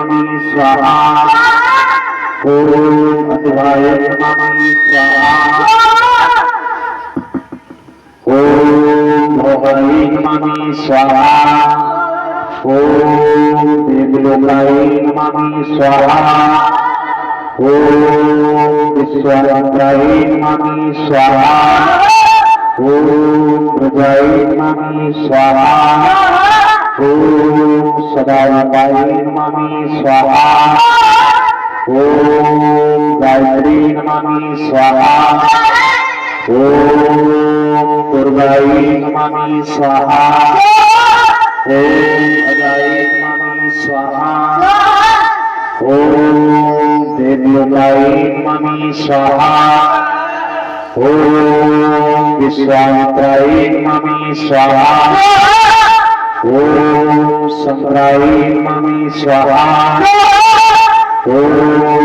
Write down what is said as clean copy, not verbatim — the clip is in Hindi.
नमः स्वाहा ओम अद्वाय नमः स्वाहा ओम भवाय नमः स्वाहा ओम देवलोकाय नमः स्वाहा ओम विश्वामित्राय नमः स्वाहा ओम प्रजाय नमः स्वाहा ओम सदाशिवाय नमः स्वाहा ओम गायत्री नमः स्वाहा ओम दुर्गाय नमः स्वाहा ओम अजाय नमः स्वाहा ओम देवलोकाय नमः स्वाहा ओम विश्वामित्राय नमः स्वाहा ओम संग्राय नमः स्वाहा ओम